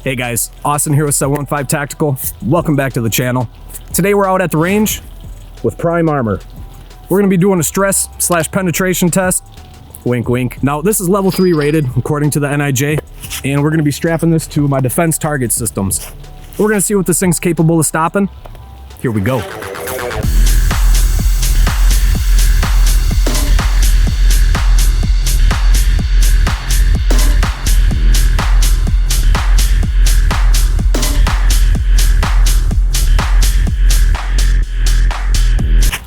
Hey guys, Austin here with 715 Tactical. Welcome back to the channel. Today we're out at the range with prime armor. We're going to be doing a stress/penetration test. Wink wink. Now this is level 3 rated according to the NIJ, and we're going to be strapping this to my defense target systems. We're going to see what this thing's capable of stopping. Here we go.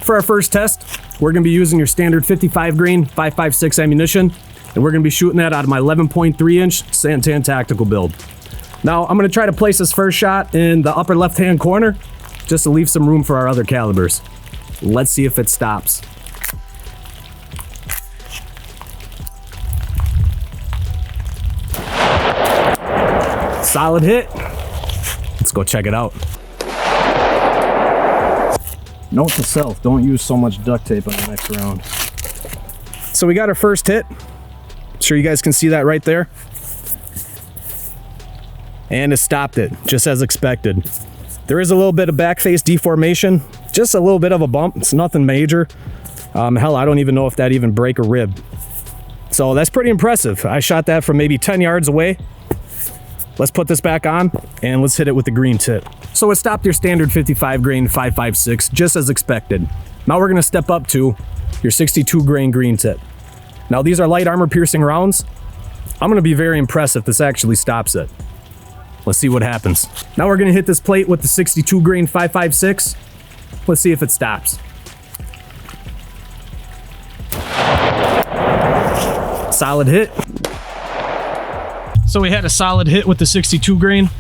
For our first test, we're going to be using your standard 55 grain 5.56 ammunition, and we're going to be shooting that out of my 11.3 inch Santan tactical build. Now I'm going to try to place this first shot in the upper left hand corner just to leave some room for our other calibers. Let's see if it stops. Solid hit. Let's go check it out. Note to self, don't use so much duct tape on the next round. So we got our first hit. I'm sure you guys can see that right there. And it stopped it, just as expected. There is a little bit of back face deformation, just a little bit of a bump. It's nothing major. Hell, I don't even know if that even break a rib. So that's pretty impressive. I shot that from maybe 10 yards away. Let's put this back on and let's hit it with the green tip. So it stopped your standard 55 grain 5.56 just as expected. Now we're gonna step up to your 62 grain green tip. Now these are light armor piercing rounds. I'm gonna be very impressed if this actually stops it. Let's see what happens. Now we're gonna hit this plate with the 62 grain 5.56. Let's see if it stops. Solid hit. So we had a solid hit with the 62 grain.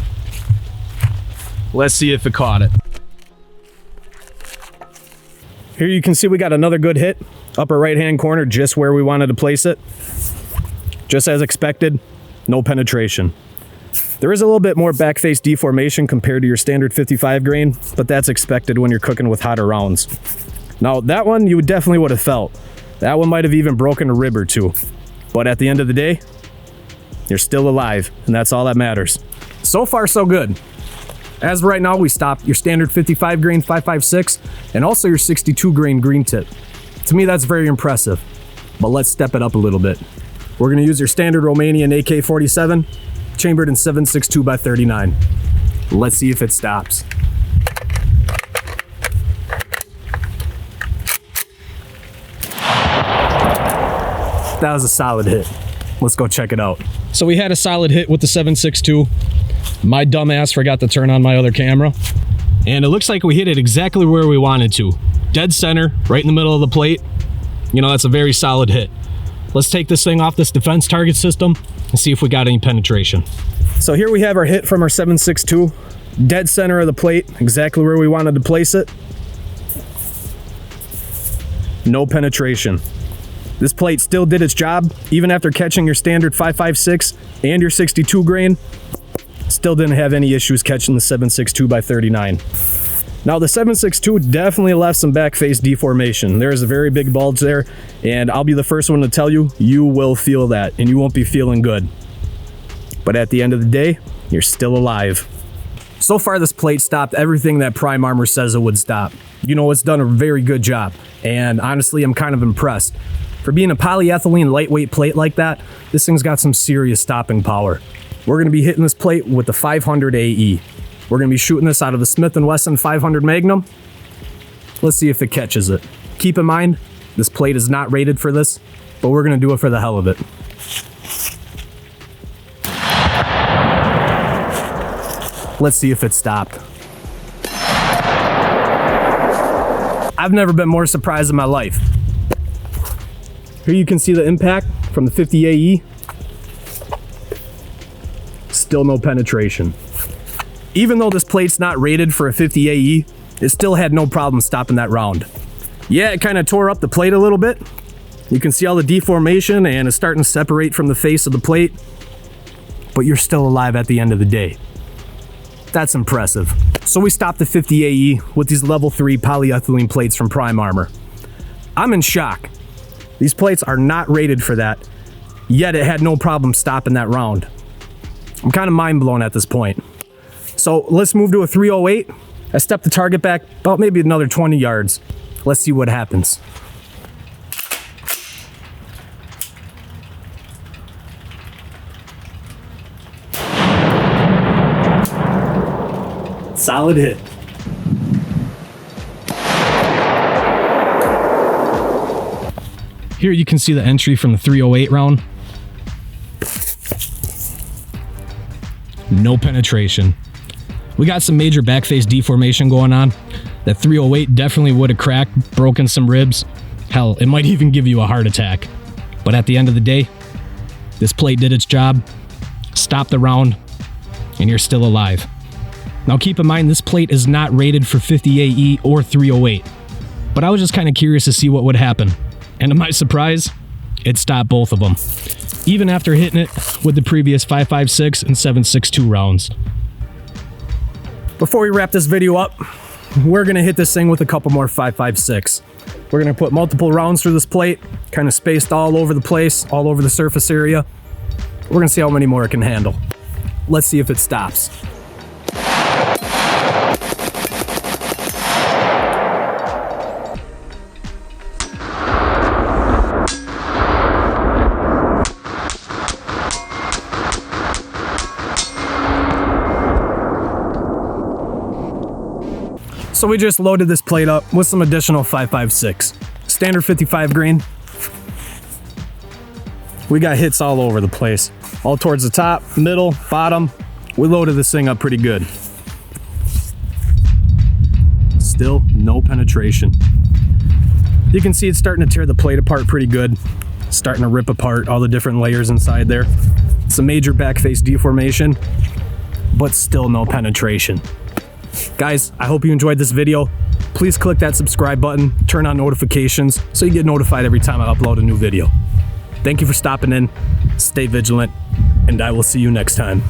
Let's see if it caught it. Here you can see we got another good hit. Upper right hand corner, just where we wanted to place it. Just as expected, no penetration. There is a little bit more back face deformation compared to your standard 55 grain, but that's expected when you're cooking with hotter rounds. Now that one you definitely would have felt. That one might have even broken a rib or two. But at the end of the day, you're still alive, and that's all that matters. So far, so good. As of right now, we stopped your standard 55 grain 5.56 and also your 62 grain green tip. To me, that's very impressive, but let's step it up a little bit. We're gonna use your standard Romanian AK-47, chambered in 7.62 by 39. Let's see if it stops. That was a solid hit. Let's go check it out. So we had a solid hit with the 7.62. My dumbass forgot to turn on my other camera. And it looks like we hit it exactly where we wanted to. Dead center, right in the middle of the plate. You know, that's a very solid hit. Let's take this thing off this defense target system and see if we got any penetration. So here we have our hit from our 7.62. Dead center of the plate, exactly where we wanted to place it. No penetration. This plate still did its job, even after catching your standard 5.56 and your 62 grain. Still didn't have any issues catching the 7.62 by 39. Now the 7.62 definitely left some back face deformation. There is a very big bulge there, and I'll be the first one to tell you, you will feel that, and you won't be feeling good. But at the end of the day, you're still alive. So far this plate stopped everything that Prime Armor says it would stop. You know, it's done a very good job, and honestly, I'm kind of impressed. For being a polyethylene lightweight plate like that, this thing's got some serious stopping power. We're going to be hitting this plate with the 500 AE. We're going to be shooting this out of the Smith & Wesson 500 Magnum. Let's see if it catches it. Keep in mind, this plate is not rated for this, but we're going to do it for the hell of it. Let's see if it stopped. I've never been more surprised in my life. Here you can see the impact from the 50 AE. Still no penetration. Even though this plate's not rated for a 50 AE, it still had no problem stopping that round. Yeah, it kind of tore up the plate a little bit. You can see all the deformation and it's starting to separate from the face of the plate, but you're still alive at the end of the day. That's impressive. So we stopped the 50 AE with these level 3 polyethylene plates from Prime Armor. I'm in shock. These plates are not rated for that, yet it had no problem stopping that round. I'm kind of mind blown at this point. So let's move to a 308. I step the target back about maybe another 20 yards. Let's see what happens. Solid hit. Here you can see the entry from the 308 round. No penetration. We got some major backface deformation going on. That 308 definitely would have cracked, broken some ribs. Hell, it might even give you a heart attack. But at the end of the day, this plate did its job, stopped the round, and you're still alive. Now keep in mind, this plate is not rated for 50 AE or 308. But I was just kind of curious to see what would happen. And to my surprise, it stopped both of them. Even after hitting it with the previous 5.56 and 7.62 rounds. Before we wrap this video up, we're gonna hit this thing with a couple more 5.56. We're gonna put multiple rounds through this plate, kind of spaced all over the place, all over the surface area. We're gonna see how many more it can handle. Let's see if it stops. So we just loaded this plate up with some additional 5.56. Standard 55 grain. We got hits all over the place. All towards the top, middle, bottom. We loaded this thing up pretty good. Still no penetration. You can see it's starting to tear the plate apart pretty good. Starting to rip apart all the different layers inside there. Some major backface deformation, but still no penetration. Guys, I hope you enjoyed this video. Please click that subscribe button, turn on notifications so you get notified every time I upload a new video. Thank you for stopping in, stay vigilant, and I will see you next time.